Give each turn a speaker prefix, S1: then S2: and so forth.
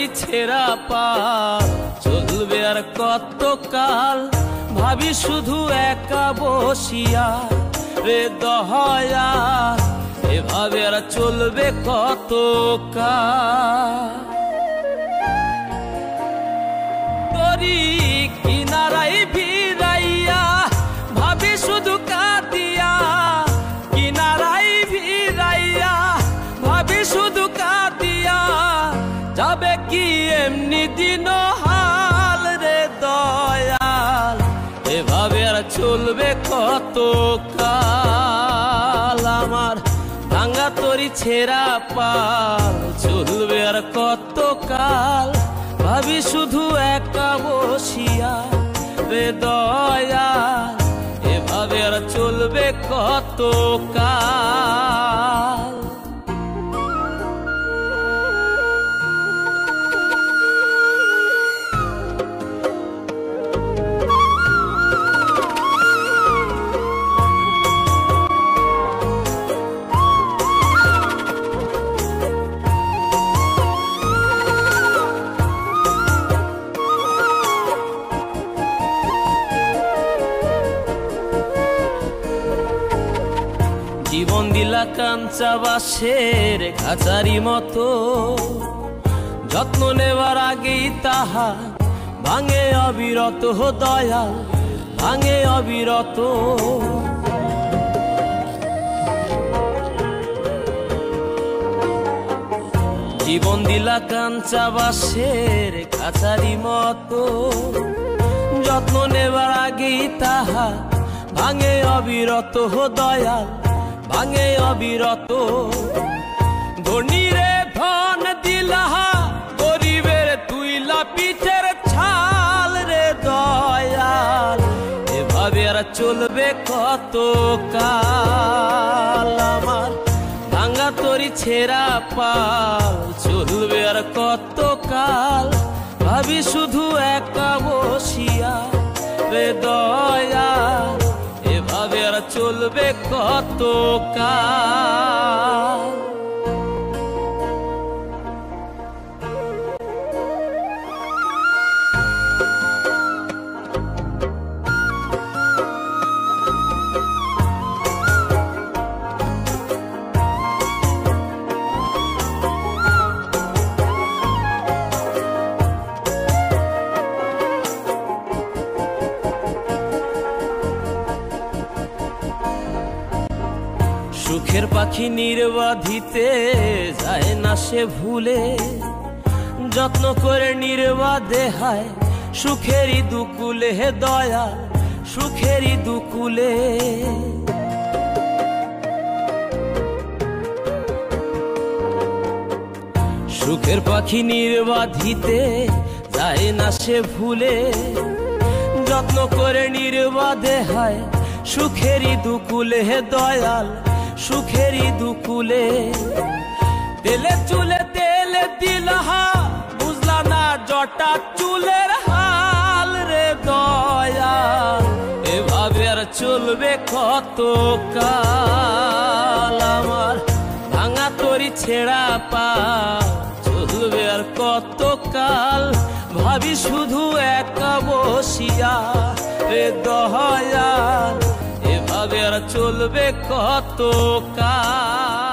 S1: তোরি ছেঁড়া পাল চলবে আর কত কাল, ভাবি শুধু একা বসিয়া রে দয়া, এভাবে আর চলবে কত কাল। তোরি কিনারাই ভিড়াইয়া ভাবি শুধু কাঁদিয়া, কিনারাই ভিড়াইয়া ভাবি শুধু কাঁদিয়া, যাবে কি এমনি দিন হাল রে দয়াল, এভাবে আর চলবে কত কাল। আমার ভাঙা তোরি ছেঁড়া পাল চলবে আর কত কাল, ভাবি শুধু একা বসিয়া রে দয়াল, এভাবে আর চলবে কত কাল। জীবন দিলা কাঞ্চা বাঁশের খাঁচারি মতো, যত্ন নেবার আগেই তাহা ভাঙে অবিরত দয়াল, ভাঙে অবিরত। জীবন দিলা কাঞ্চা বাঁশের খাঁচারি মতো, যত্ন নেবার আগেই তাহা ভাঙে অবিরত দয়াল, ভাঙে অবিরত। ধনীরে ধন দিলা, গরিবের তুইলা পিঠের ছাল রে দয়াল, এভাবে আর চলবে কত কাল। আমার ভাঙা তোরি ছেঁড়া পাল চলবে আর কত কাল, ভাবি শুধু একা বসিয়া রে দয়াল, এভাবে আর চলবে কত কাল। সুখের পাখি নির্বাধিতে যায় না সে ভুলে, যত্ন করে নির্বাধে হায় সুখেরই দুকুলে হে দয়াল, সুখেরই দুকুলে। সুখের পাখি নির্বাধিতে যায় না সে ভুলে, যত্ন করে নির্বাধে হায় সুখেরই দুকুলে হে দয়াল, সুখেরই দুকুলে। তেলে চুলে তেল দিলহা, বুঝলা না জটা চুলের হাল রে দয়াল, এভাবে আর চলবে কত কাল। আমার ভাঙা তোরি ছেঁড়া পাল চলবে আর কত কাল, ভাবি শুধু একা বসিয়া রে দয়াল, এভাবে আর চলবে কত কাল।